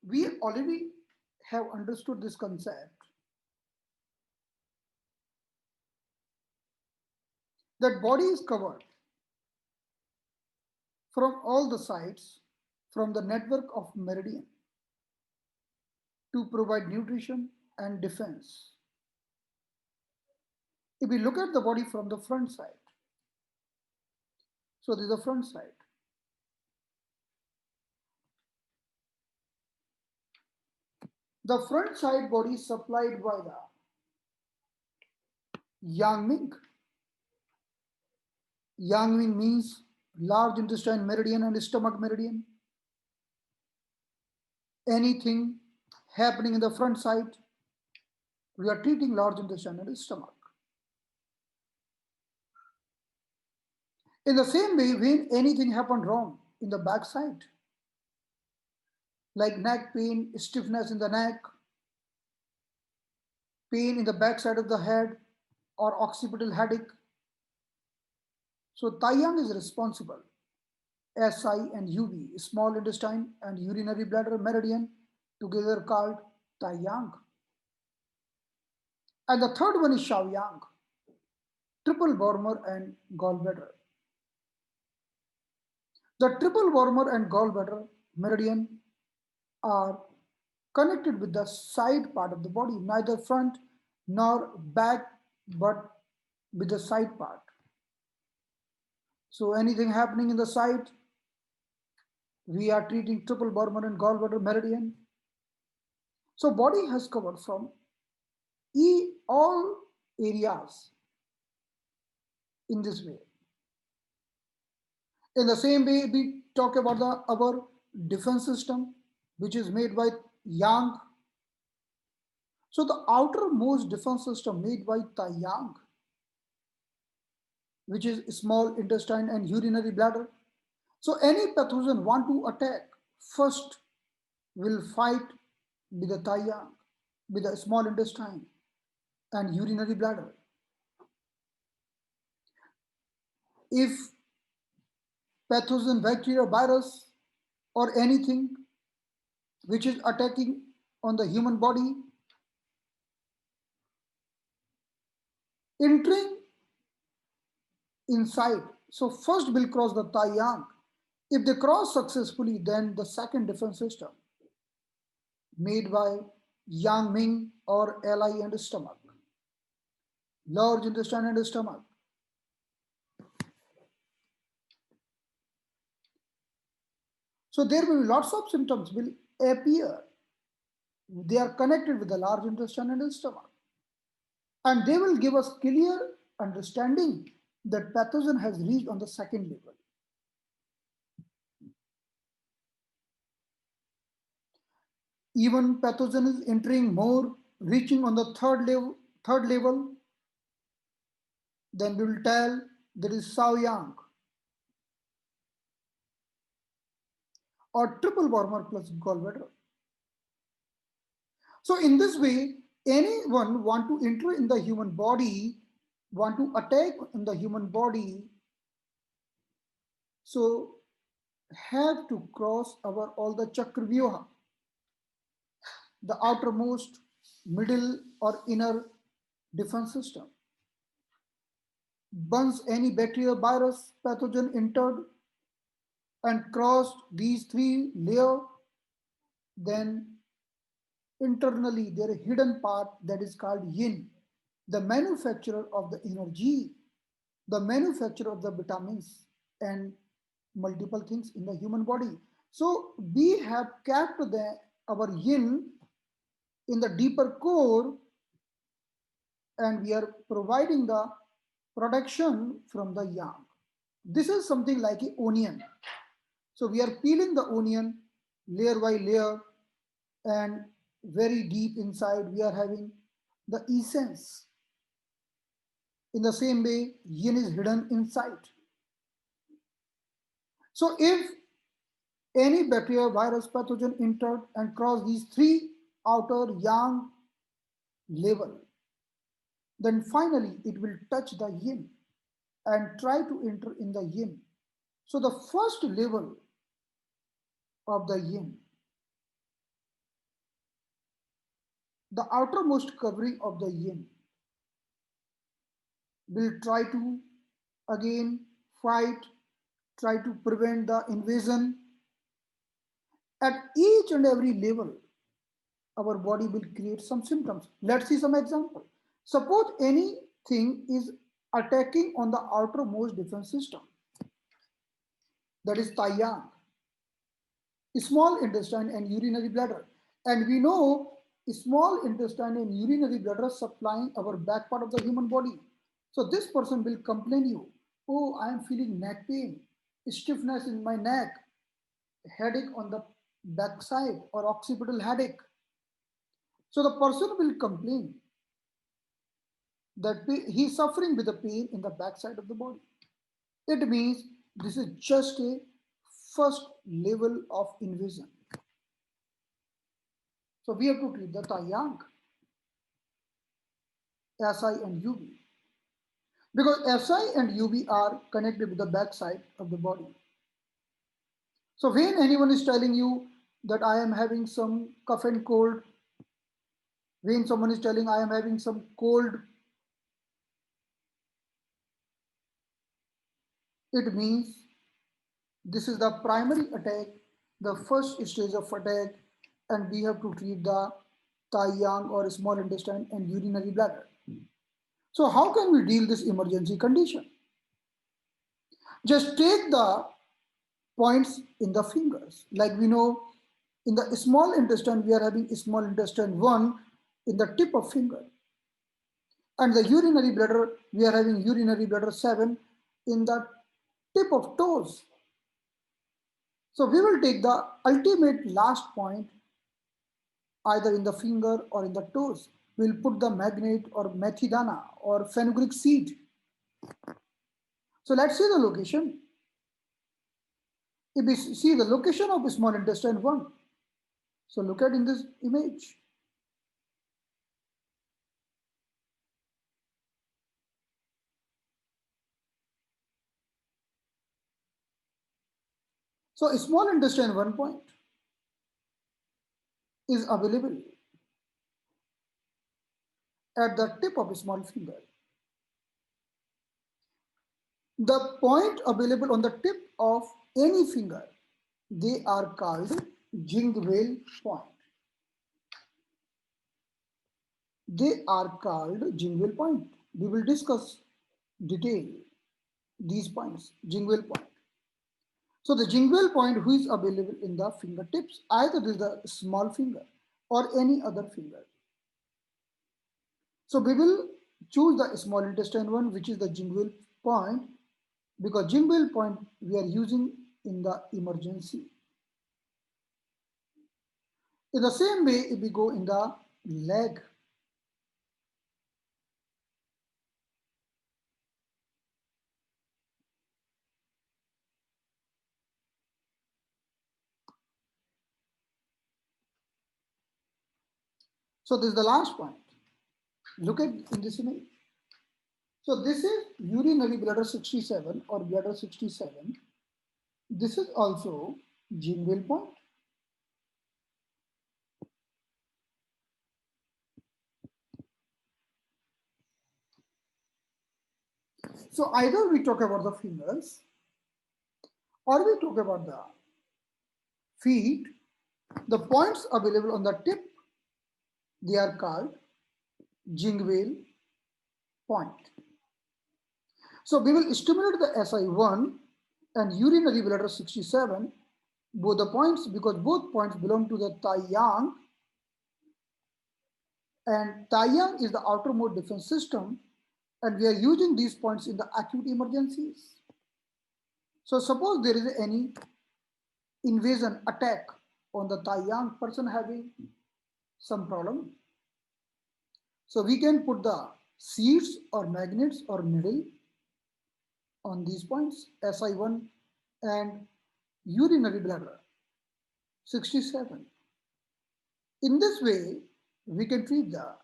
We already have understood this concept that body is covered from all the sides from the network of meridian to provide nutrition and defense. If we look at the body from the front side, so this is the front side. The front side body is supplied by the yang ming. Yang ming means large intestine meridian and stomach meridian. Anything happening in the front side, we are treating large intestine and stomach. In the same way, when anything happened wrong in the back side, like neck pain, stiffness in the neck, pain in the back side of the head, or occipital headache, so Taiyang is responsible. SI and UB, small intestine and urinary bladder meridian, together called Taiyang. And the third one is Shaoyang, triple Bormer and gallbladder. The triple Bormer and gallbladder meridian are connected with the side part of the body, neither front nor back, but with the side part. So anything happening in the side, we are treating triple Bormer and gallbladder meridian. So body has covered from all areas in this way. In the same way, we talk about our defense system, which is made by yang. So the outermost defense system made by Taiyang, which is small intestine and urinary bladder. So any pathogen want to attack, first will fight with the Taiyang, with the small intestine and urinary bladder. If pathogen, bacteria, virus, or anything which is attacking on the human body, entering inside. So first will cross the Taiyang. If they cross successfully, then the second defense system made by Yang Ming or LI and stomach, large intestine and stomach. So there will be lots of symptoms will appear. They are connected with the large intestine and stomach. And they will give us clear understanding that pathogen has reached on the second level. Even pathogen is entering more, reaching on the third level, then we will tell there is Saoyang or triple Bormer plus gallbladder. So in this way, anyone want to enter in the human body, want to attack in the human body, so have to cross our all the chakravyuha, the outermost, middle or inner defense system. Once any bacteria, virus, pathogen entered and crossed these three layers, then internally there is a hidden part that is called yin, the manufacturer of the energy, the manufacturer of the vitamins and multiple things in the human body. So we have kept our yin in the deeper core, and we are providing the production from the yang. This is something like an onion. So we are peeling the onion layer by layer, and very deep inside we are having the essence. In the same way, yin is hidden inside. So if any bacteria, virus, pathogen entered and crossed these three outer yang level, then finally it will touch the yin and try to enter in the yin. So the first level of the yin the outermost covering of the yin will try to again fight, try to prevent the invasion. At each and every level, our body will create some symptoms. Let's see some example. Suppose anything is attacking on the outermost defense system, that is Taiyang, small intestine and urinary bladder. And we know small intestine and urinary bladder supplying our back part of the human body. So this person will complain you, oh, I am feeling neck pain, stiffness in my neck, headache on the backside or occipital headache. So the person will complain that he is suffering with the pain in the backside of the body. It means this is just a first level of invasion. So we have to treat the Taiyang, SI and UV. Because SI and UV are connected with the backside of the body. So when anyone is telling you that I am having some cough and cold, when someone is telling I am having some cold, it means this is the primary attack, the first stage of attack, and we have to treat the Taiyang or small intestine and urinary bladder. So how can we deal this emergency condition? Just take the points in the fingers. Like we know in the small intestine, we are having small intestine 1 in the tip of finger. And the urinary bladder, we are having urinary bladder 7 in the tip of toes. So we will take the ultimate last point either in the finger or in the toes. We'll put the magnet or methidana or fenugreek seed. So let's see the location. If we see the location of small intestine 1, so look at in this image. So small intestine 1 point is available at the tip of a small finger. The point available on the tip of any finger, they are called Jingwell point. They are called Jingwell point. We will discuss detail these points, Jingwell point. So the Jingwell point who is available in the fingertips, either is the small finger or any other finger. So we will choose the small intestine 1, which is the Jingwell point, because Jingwell point we are using in the emergency. In the same way, if we go in the leg, so this is the last point. Look at in this image. So this is urinary bladder 67 or bladder 67. This is also Jingwell point. So either we talk about the fingers or we talk about the feet. The points available on the tip, they are called Jingwell point. So we will stimulate the SI1 and urinary bladder 67, both the points, because both points belong to the Taiyang, and Taiyang is the outermost defense system, and we are using these points in the acute emergencies. So suppose there is any invasion attack on the Taiyang, person having some problem. So we can put the seeds or magnets or needle on these points, SI1 and urinary bladder 67. In this way, we can treat the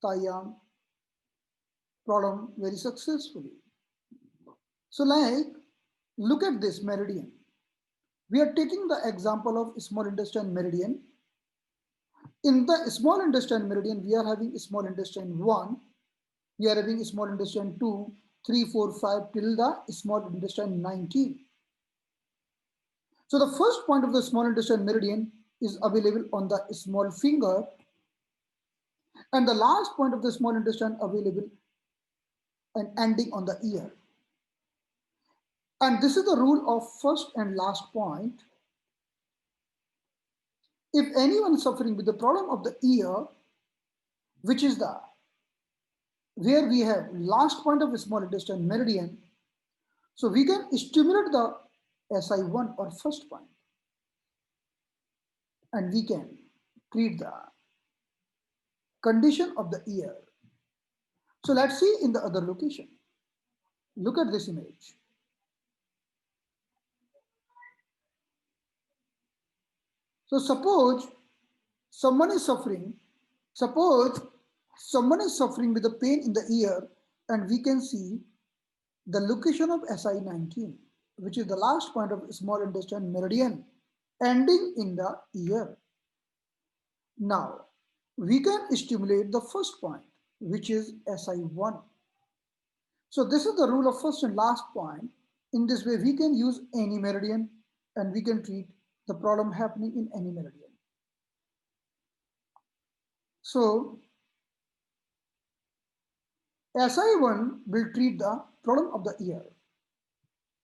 Taiyang problem very successfully. So like, look at this meridian. We are taking the example of small intestine meridian. In the small intestine meridian, we are having small intestine 1, we are having small intestine 2, 3, 4, 5 till the small intestine 19. So the first point of the small intestine meridian is available on the small finger, and the last point of the small intestine available and ending on the ear. And this is the rule of first and last point. If anyone is suffering with the problem of the ear, which is the where we have last point of the small intestine meridian, so we can stimulate the SI1 or first point, and we can treat the condition of the ear. So let's see in the other location. Look at this image. So someone is suffering, suppose someone is suffering with a pain in the ear, and we can see the location of SI19, which is the last point of small intestine meridian, ending in the ear. Now, we can stimulate the first point, which is SI1. So this is the rule of first and last point. In this way, we can use any meridian and we can treat the problem happening in any meridian. So SI1 will treat the problem of the ear.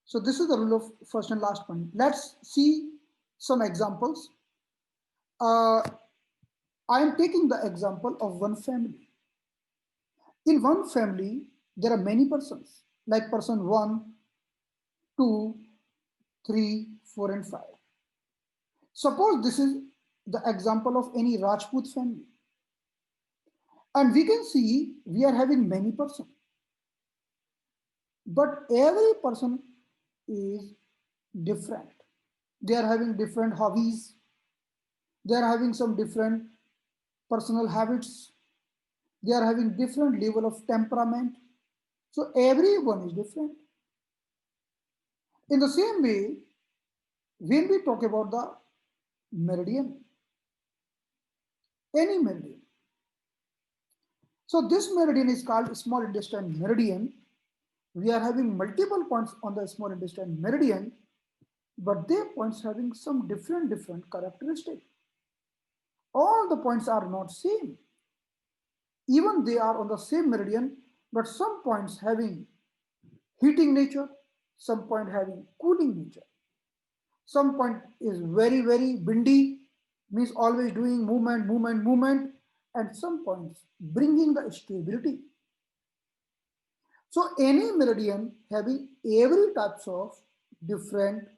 So this is the rule of first and last point. Let's see some examples. I am taking the example of one family. In one family, there are many persons, like person 1, 2, 3, 4, and 5. Suppose this is the example of any Rajput family. And we can see we are having many persons. But every person is different. They are having different hobbies. They are having some different personal habits. They are having different level of temperament. So everyone is different. In the same way, when we talk about the meridian, any meridian. So this meridian is called small intestine meridian. We are having multiple points on the small intestine meridian, but their points having some different characteristics. All the points are not same. Even they are on the same meridian, but some points having heating nature, some point having cooling nature. Some point is very windy, means always doing movement, and some points bringing the stability. So any meridian having every types of different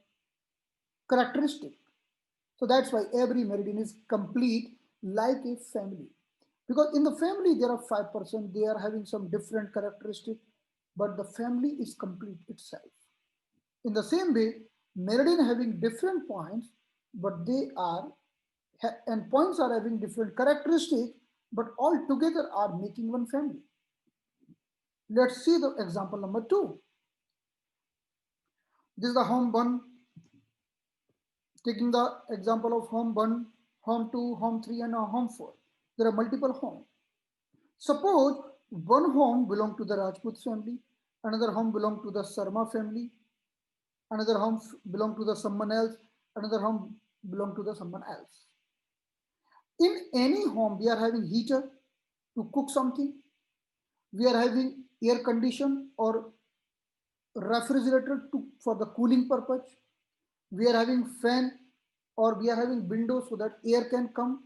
characteristic. So that's why every meridian is complete like a family. Because in the family there are 5%, they are having some different characteristic, but the family is complete itself. In the same way, meridian having different points, but they are and points are having different characteristics, but all together are making one family. Let's see the example number 2. This is the home 1. Taking the example of home 1, home 2, home 3, and home 4. There are multiple homes. Suppose one home belong to the Rajput family, another home belong to the Sarma family, another home belong to the someone else, another home belong to the someone else. In any home, we are having heater to cook something. We are having air condition or refrigerator for the cooling purpose. We are having fan or we are having windows so that air can come.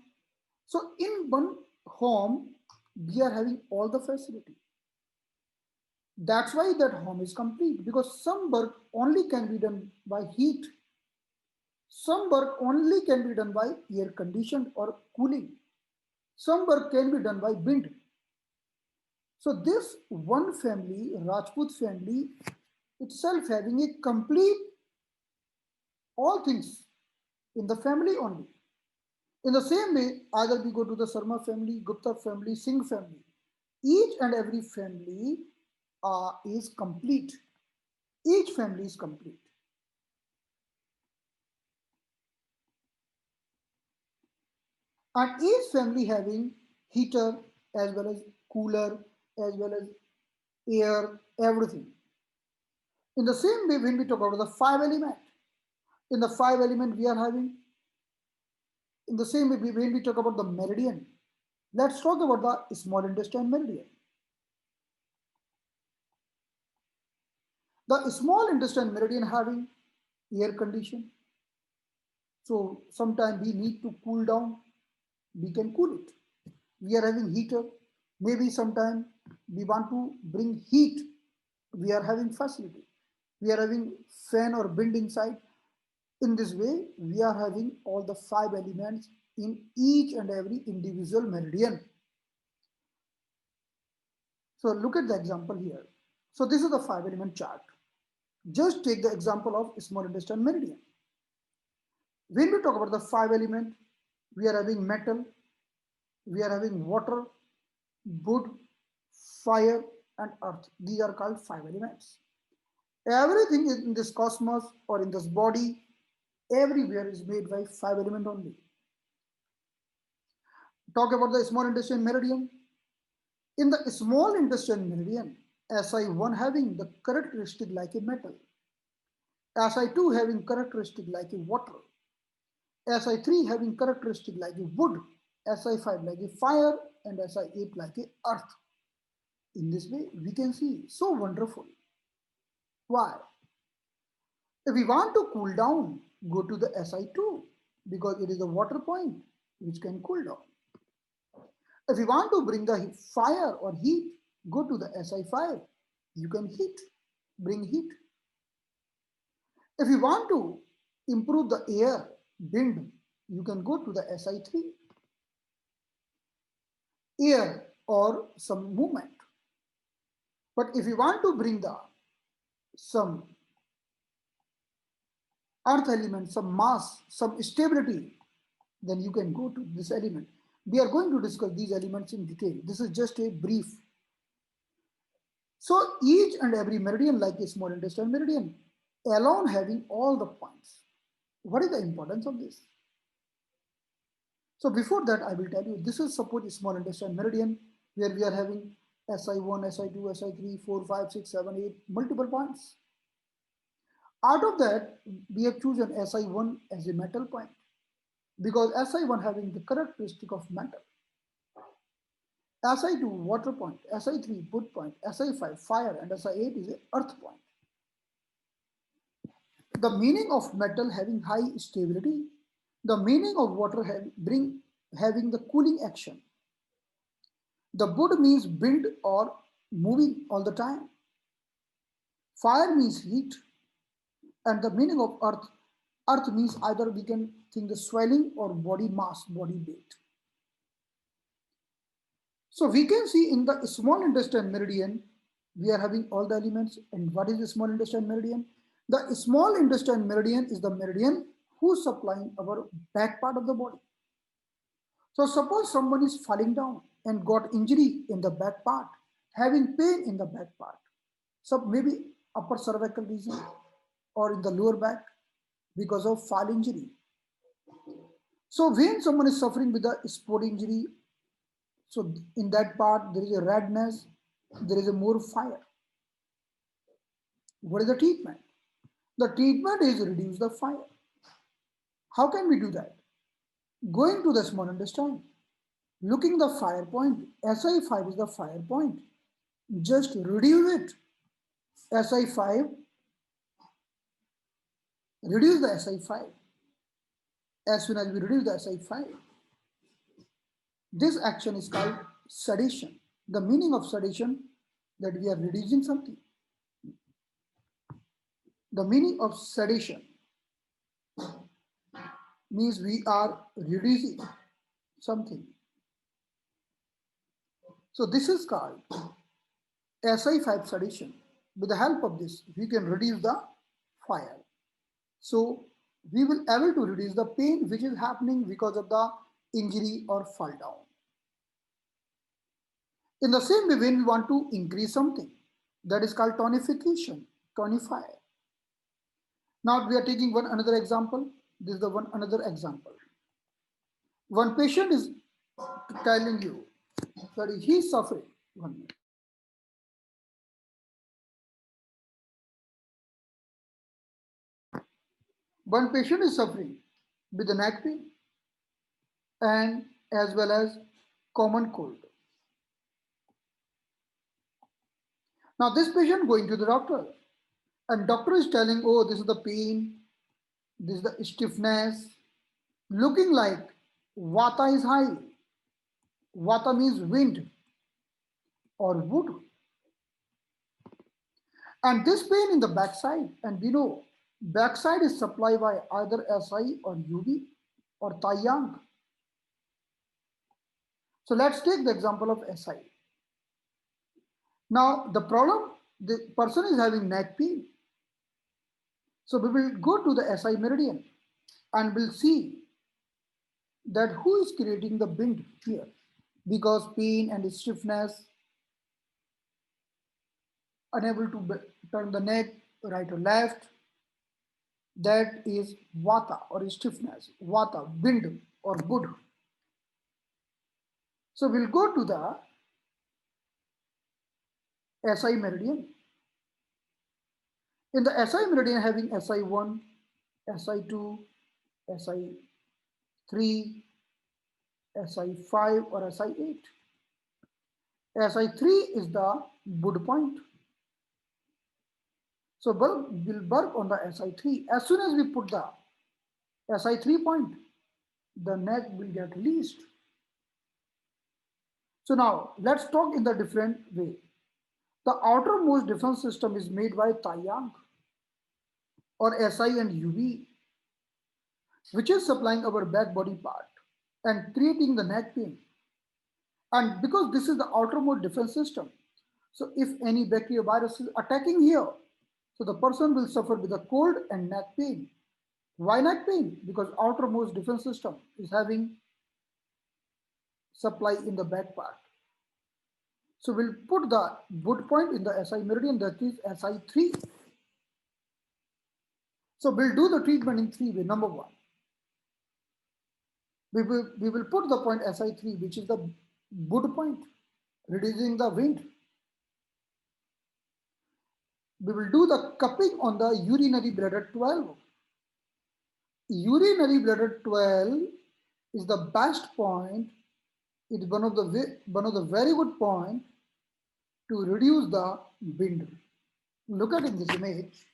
So in one home, we are having all the facility. That's why that home is complete, because some work only can be done by heat. Some work only can be done by air conditioned or cooling. Some work can be done by wind. So this one family, Rajput family, itself having a complete all things in the family only. In the same way, either we go to the Sarma family, Gupta family, Singh family. Each and every family is complete. Each family is complete. And each family having heater as well as cooler as well as air, everything. In the same way, when we talk about the five element, in the five element we are having, in the same way when we talk about the meridian, let's talk about the small intestine meridian. The small intestine meridian having air condition. So sometimes we need to cool down, we can cool it. We are having heater. Maybe sometime we want to bring heat. We are having facility. We are having fan or wind inside. In this way, we are having all the five elements in each and every individual meridian. So look at the example here. So this is the five element chart. Just take the example of small intestine meridian. When we talk about the five element, we are having metal, we are having water, wood, fire, and earth. These are called five elements. Everything in this cosmos or in this body, everywhere is made by five elements only. Talk about the small intestine meridian. In the small intestine meridian, SI1 having the characteristic like a metal, SI2 having characteristic like a water, SI3 having characteristic like a wood, SI5 like a fire, and SI8 like a earth. In this way, we can see so wonderful. Why? If we want to cool down, go to the SI2 because it is the water point which can cool down. If you want to bring the fire or heat, go to the SI5. You can bring heat. If you want to improve the air, wind, you can go to the SI3, air or some movement. But if you want to bring the some earth element, some mass, some stability, then you can go to this element. We are going to discuss these elements in detail. This is just a brief. So each and every meridian, like a small intestine meridian, alone having all the points. What is the importance of this? So before that, I will tell you, this is suppose a small intestine meridian where we are having SI1, SI2, SI3, 4, 5, 6, 7, 8, multiple points. Out of that, we have chosen SI1 as a metal point because SI1 having the characteristic of metal. SI2 water point, SI3 wood point, SI5 fire, and SI8 is a earth point. The meaning of metal having high stability, the meaning of water having the cooling action. The wood means build or moving all the time. Fire means heat, and the meaning of earth means either we can think the swelling or body mass, body weight. So we can see in the small intestine meridian, we are having all the elements. And what is the small intestine meridian? The small intestine meridian is the meridian who's supplying our back part of the body. So suppose someone is falling down and got injury in the back part, having pain in the back part. So maybe upper cervical region or in the lower back because of fall injury. So when someone is suffering with a sport injury, so in that part there is a redness, there is a more fire. What is the treatment? The treatment is reduce the fire. How can we do that? Going to the small intestine, looking the fire point, SI5 is the fire point. Just reduce it. SI5, reduce the SI5. As soon as we reduce the SI5, this action is called sedation. The meaning of sedation that we are reducing something. The meaning of sedation means we are reducing something. So this is called SI5 sedation. With the help of this, we can reduce the fire. So we will able to reduce the pain which is happening because of the injury or fall down. In the same way, when we want to increase something, that is called tonification, tonify. Now we are taking one another example. This is the one another example. One patient is telling you that he is suffering. 1 minute. One patient is suffering with the neck pain and as well as common cold. Now this patient going to the doctor and doctor is telling, oh, this is the pain, this is the stiffness, looking like vata is high. Vata means wind or wood. And this pain in the backside, and we know backside is supplied by either SI or UV or Taiyang. So let's take the example of SI. Now the problem, the person is having neck pain. So we will go to the SI meridian and we'll see that who is creating the bind here, because pain and stiffness, unable to turn the neck right or left, that is vata or stiffness, vata, bind or bud. So we'll go to the SI meridian. In the SI meridian having SI1, SI2, SI3, SI5 or SI8. SI3 is the bud point. So we'll work on the SI3. As soon as we put the SI3 point, the neck will get released. So now let's talk in the different way. The outermost defense system is made by Taiyang or SI and UV, which is supplying our back body part and creating the neck pain. And because this is the outermost defense system, so if any bacteria virus is attacking here, so the person will suffer with a cold and neck pain. Why neck pain? Because outermost defense system is having supply in the back part. So we'll put the bud point in the SI meridian, that is SI3. So we'll do the treatment in 3 ways. Number 1, we will put the point SI3, which is the bud point, reducing the wind. We will do the cupping on the urinary bladder 12. Urinary bladder 12 is the best point. It is one of the very good point to reduce the wind. Look at in this image.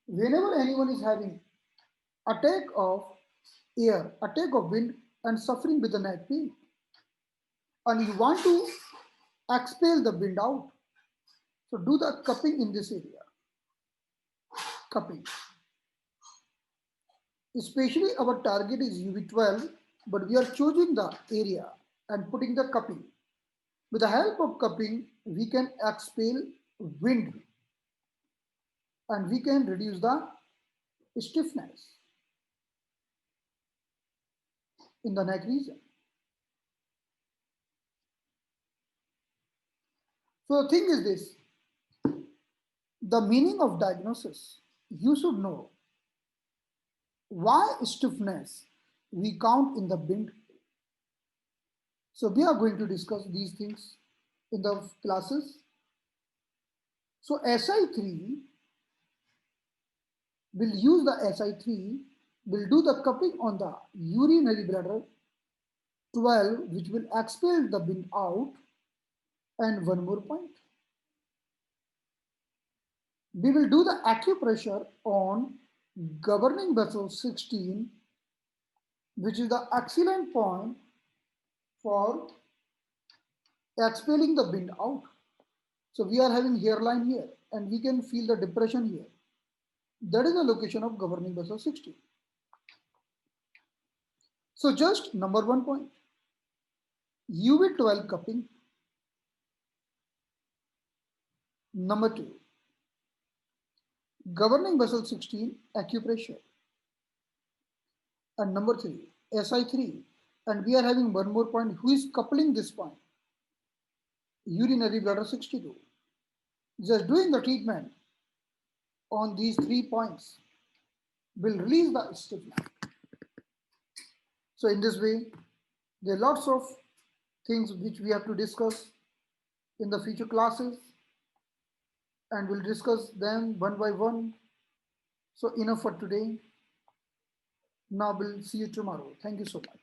Whenever anyone is having attack of air, attack of wind and suffering with the neck pain, and you want to expel the wind out, so do the cupping in this area. Cupping. Especially our target is UV12, but we are choosing the area and putting the cupping. With the help of cupping, we can expel wind and we can reduce the stiffness in the neck region. So the thing is this, the meaning of diagnosis, you should know why stiffness we count in the bind. So we are going to discuss these things in the classes. So SI3, will use the SI3, will do the cupping on the urinary bladder 12, which will expel the wind out, and one more point. We will do the acupressure on governing vessel 16, which is the excellent point for expelling the wind out. So we are having hairline here and we can feel the depression here. That is the location of governing vessel 16. So just number 1 point, UV12 cupping. Number 2, governing vessel 16 acupressure. And number 3, SI3. And we are having one more point, who is coupling this point? Urinary bladder 62. Just doing the treatment on these 3 points will release the stiffness. So in this way, there are lots of things which we have to discuss in the future classes, and we'll discuss them one by one. So enough for today. Now we'll see you tomorrow. Thank you so much.